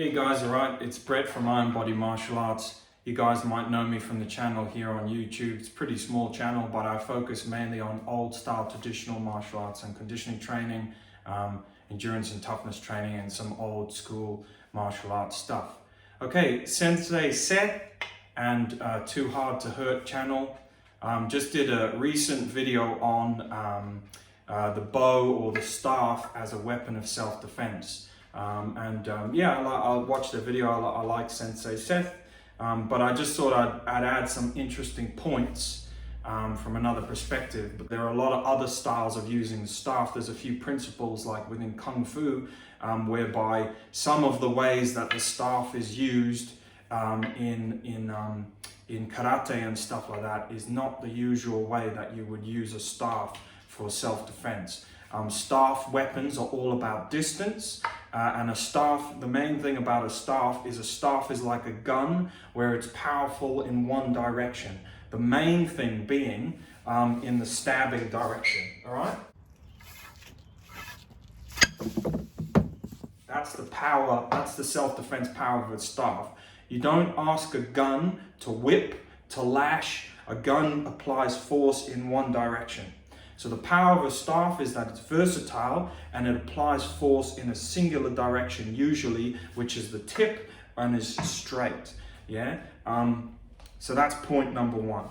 Hey guys, alright, it's Brett from Iron Body Martial Arts. You guys might know me from the channel here on YouTube. It's a pretty small channel, but I focus mainly on old style traditional martial arts and conditioning training, endurance and toughness training, and some old school martial arts stuff. Okay, Sensei Seth and Too Hard to Hurt channel just did a recent video on the bow or the staff as a weapon of self-defense. Yeah, I'll watch the video. I like Sensei Seth, but I just thought I'd add some interesting points from another perspective. But there are a lot of other styles of using the staff. There's a few principles like within Kung Fu, whereby some of the ways that the staff is used in karate and stuff like that is not the usual way that you would use a staff for self-defense. Staff weapons are all about distance, and a staff, the main thing about a staff is like a gun where it's powerful in one direction. The main thing being in the stabbing direction, all right? That's the power, that's the self-defense power of a staff. You don't ask a gun to whip, to lash. A gun applies force in one direction. So the power of a staff is that it's versatile and it applies force in a singular direction, usually, which is the tip and is straight. Yeah. So that's point number one.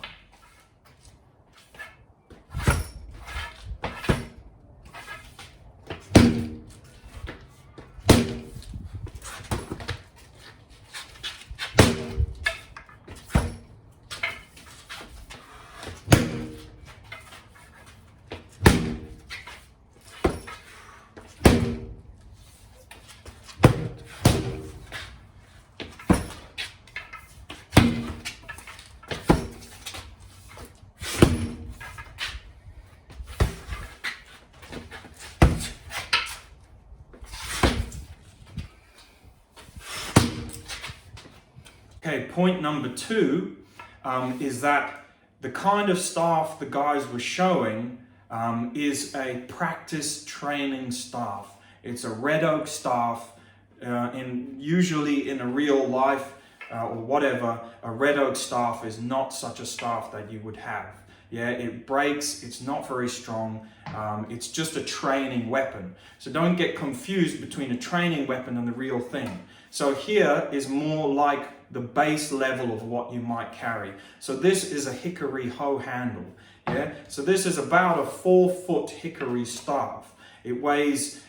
Okay, point number two is that the kind of staff the guys were showing is a practice training staff. It's a red oak staff, usually in a real life or whatever, a red oak staff is not such a staff that you would have. Yeah, it breaks, it's not very strong, it's just a training weapon. So don't get confused between a training weapon and the real thing. So here is more like the base level of what you might carry. So this is a hickory hoe handle. Yeah, so this is about a 4-foot hickory staff. It weighs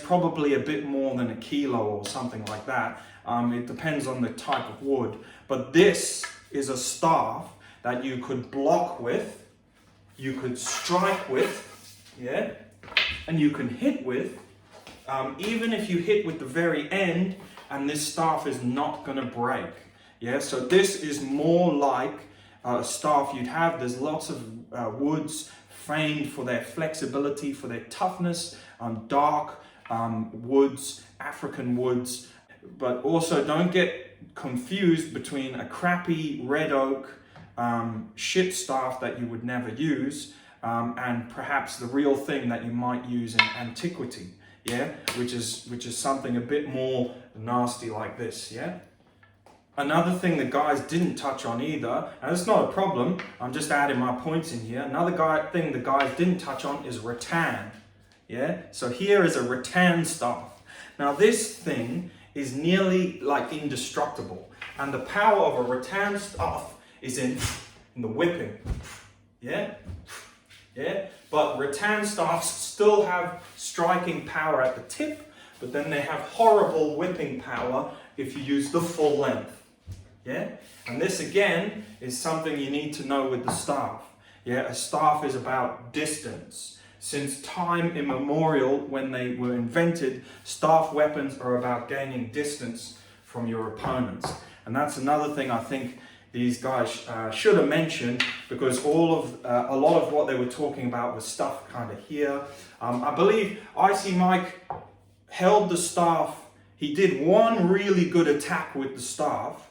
probably a bit more than a kilo or something like that. It depends on the type of wood. But this is a staff that you could block with, you could strike with, yeah, and you can hit with, even if you hit with the very end, and this staff is not going to break. Yeah, so this is more like a staff you'd have. There's lots of woods famed for their flexibility, for their toughness, dark woods, African woods. But also don't get confused between a crappy red oak shit staff that you would never use and perhaps the real thing that you might use in antiquity. Yeah, which is something a bit more nasty like this. Yeah. Another thing the guys didn't touch on either, and it's not a problem, I'm just adding my points in here. Another thing the guys didn't touch on is rattan. Yeah, so here is a rattan staff. Now this thing is nearly like indestructible, and the power of a rattan staff is in the whipping. Yeah. Yeah, but rattan staffs still have striking power at the tip, but then they have horrible whipping power if you use the full length. Yeah, and this again is something you need to know with the staff. Yeah, a staff is about distance. Since time immemorial, when they were invented, staff weapons are about gaining distance from your opponents. And that's another thing I think these guys should have mentioned, because a lot of what they were talking about was stuff kind of here. I believe Icy Mike held the staff. He did one really good attack with the staff,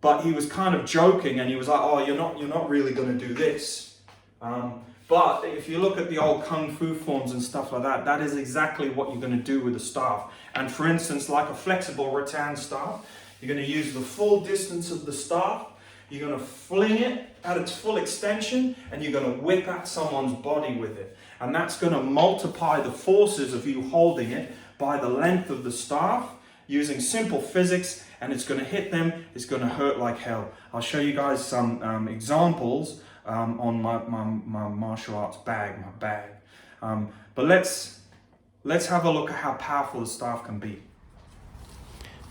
but he was kind of joking and he was like, "Oh, you're not really going to do this." But if you look at the old Kung Fu forms and stuff like that, that is exactly what you're going to do with the staff. And for instance, like a flexible rattan staff, you're going to use the full distance of the staff, you're going to fling it at its full extension, and you're going to whip at someone's body with it. And that's going to multiply the forces of you holding it by the length of the staff using simple physics, and it's going to hit them, it's going to hurt like hell. I'll show you guys some examples on my martial arts bag, my bag. But let's have a look at how powerful the staff can be.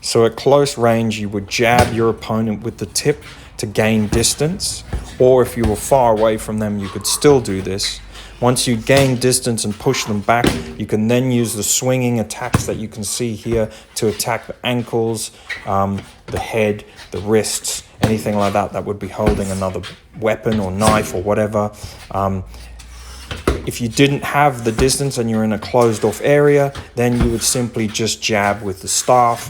So at close range, you would jab your opponent with the tip to gain distance, or if you were far away from them, you could still do this. Once you gain distance and push them back, you can then use the swinging attacks that you can see here to attack the ankles, the head, the wrists, anything like that that would be holding another weapon or knife or whatever. If you didn't have the distance and you're in a closed off area, then you would simply just jab with the staff,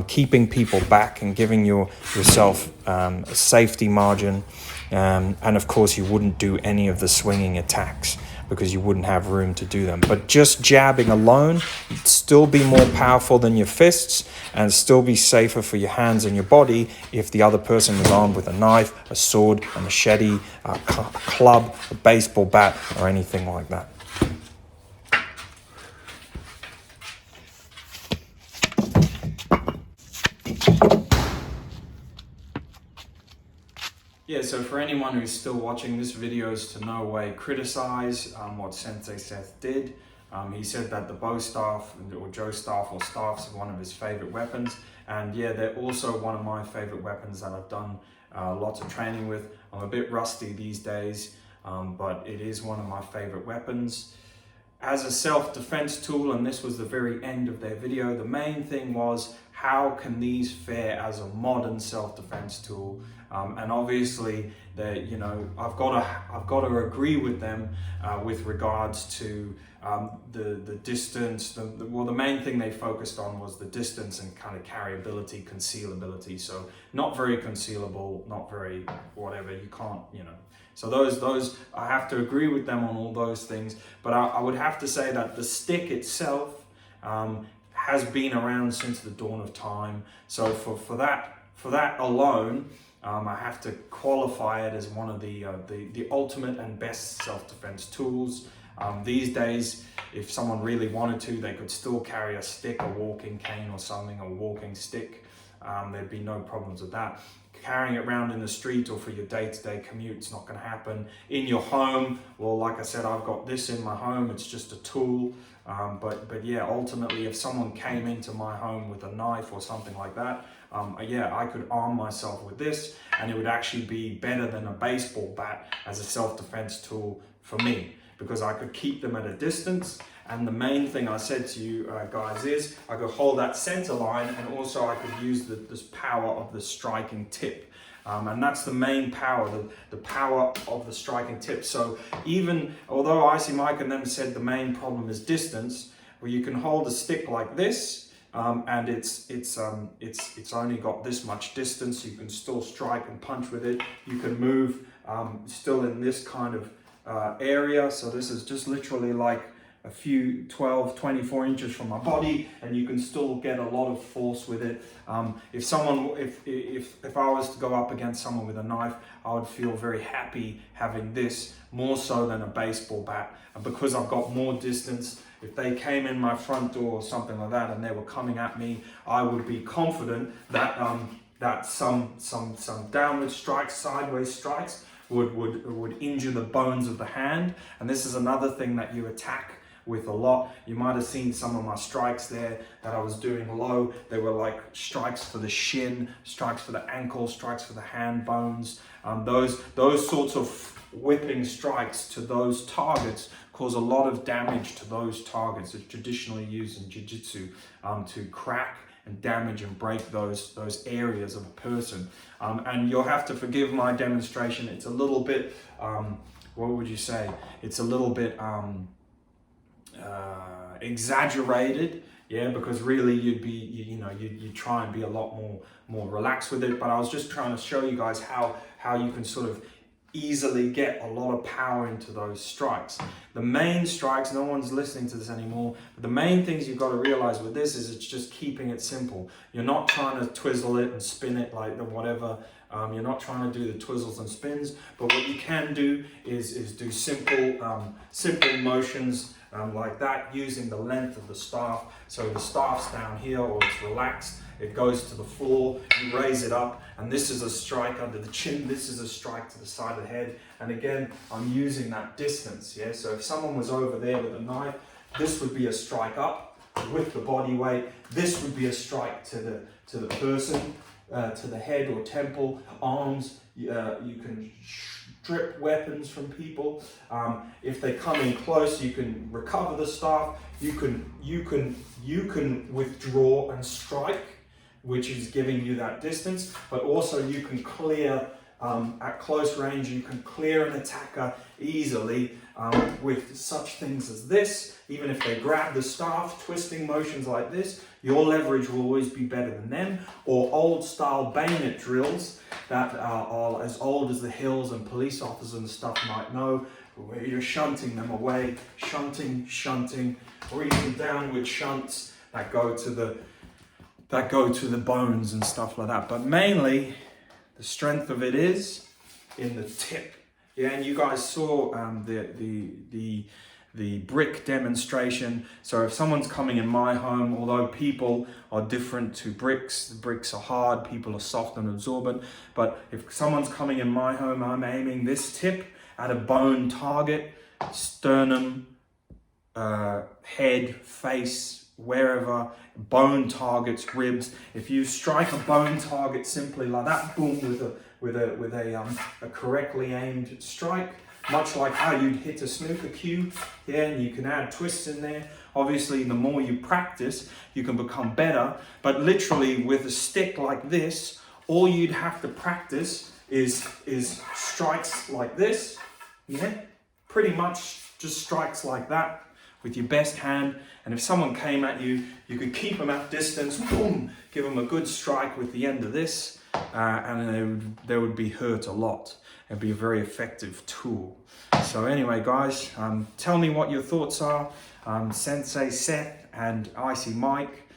keeping people back and giving yourself a safety margin. And of course, you wouldn't do any of the swinging attacks because you wouldn't have room to do them. But just jabbing alone, you'd still be more powerful than your fists and still be safer for your hands and your body if the other person was armed with a knife, a sword, a machete, a club, a baseball bat, or anything like that. Yeah, so for anyone who's still watching this video is to no way criticize what Sensei Seth did. He said that the bow staff or Joe staff or staffs are one of his favorite weapons. And yeah, they're also one of my favorite weapons that I've done lots of training with. I'm a bit rusty these days, but it is one of my favorite weapons. As a self-defense tool, and this was the very end of their video, the main thing was how can these fare as a modern self-defense tool? And obviously, I've got to agree with them with regards to the distance. The main thing they focused on was the distance and kind of carryability, concealability. So not very concealable, not very whatever. You can't, So those I have to agree with them on all those things. But I would have to say that the stick itself has been around since the dawn of time. So for that alone, I have to qualify it as one of the ultimate and best self-defense tools. These days, if someone really wanted to, they could still carry a stick, a walking cane or something, a walking stick. There'd be no problems with that. Carrying it around in the street or for your day-to-day commute, it's not going to happen. In your home, well, like I said, I've got this in my home. It's just a tool. But yeah, ultimately, if someone came into my home with a knife or something like that, I could arm myself with this, and it would actually be better than a baseball bat as a self-defense tool for me, because I could keep them at a distance. And the main thing I said to you guys is I could hold that center line, and also I could use this power of the striking tip. And that's the main power, the power of the striking tip. So even although Icy Mike and them said the main problem is distance, well, you can hold a stick like this, and it's only got this much distance. You can still strike and punch with it. You can move still in this kind of area. So this is just literally like a few 12, 24 inches from my body, and you can still get a lot of force with it. If I was to go up against someone with a knife, I would feel very happy having this more so than a baseball bat. And because I've got more distance, if they came in my front door or something like that and they were coming at me, I would be confident that that some downward strikes, sideways strikes would injure the bones of the hand. And this is another thing that you attack with a lot. You might have seen some of my strikes there that I was doing low. They were like strikes for the shin, strikes for the ankle, strikes for the hand bones. Those sorts of whipping strikes to those targets cause a lot of damage to those targets. It's traditionally used in jiu-jitsu to crack and damage and break those areas of a person. And you'll have to forgive my demonstration. It's a little bit, what would you say? It's a little bit exaggerated, yeah, because really you'd try and be a lot more relaxed with it. But I was just trying to show you guys how you can sort of easily get a lot of power into those strikes. The main strikes, no one's listening to this anymore, but the main things you've got to realize with this is it's just keeping it simple. You're not trying to twizzle it and spin it like the whatever. You're not trying to do the twizzles and spins, but what you can do is do simple motions like that, using the length of the staff. So the staff's down here, or it's relaxed, it goes to the floor, you raise it up, and this is a strike under the chin, this is a strike to the side of the head, and again, I'm using that distance, yeah? So if someone was over there with a knife, this would be a strike up with the body weight, this would be a strike to the person, to the head or temple, arms. You can strip weapons from people. If they come in close, you can recover the staff. You can withdraw and strike, which is giving you that distance. But also you can clear at close range. You can clear an attacker easily with such things as this. Even if they grab the staff, twisting motions like this, your leverage will always be better than them. Or old style bayonet drills that are as old as the hills, and police officers and stuff might know, where you're shunting them away, shunting, or even downward shunts that go to the bones and stuff like that. But mainly, the strength of it is in the tip. Yeah, and you guys saw the brick demonstration. So if someone's coming in my home, although people are different to bricks, the bricks are hard, people are soft and absorbent. But if someone's coming in my home, I'm aiming this tip at a bone target, sternum, head, face, wherever, bone targets, ribs. If you strike a bone target simply like that, boom, with a correctly aimed strike, much like how you'd hit a snooker cue, yeah, and you can add twists in there. Obviously, the more you practice, you can become better. But literally, with a stick like this, all you'd have to practice is strikes like this, yeah, pretty much just strikes like that with your best hand. And if someone came at you, you could keep them at distance, boom, give them a good strike with the end of this, and they would be hurt a lot. It'd be a very effective tool. So anyway, guys, tell me what your thoughts are. Sensei Seth and Icy Mike,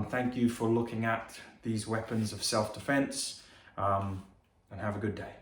thank you for looking at these weapons of self-defense, and have a good day.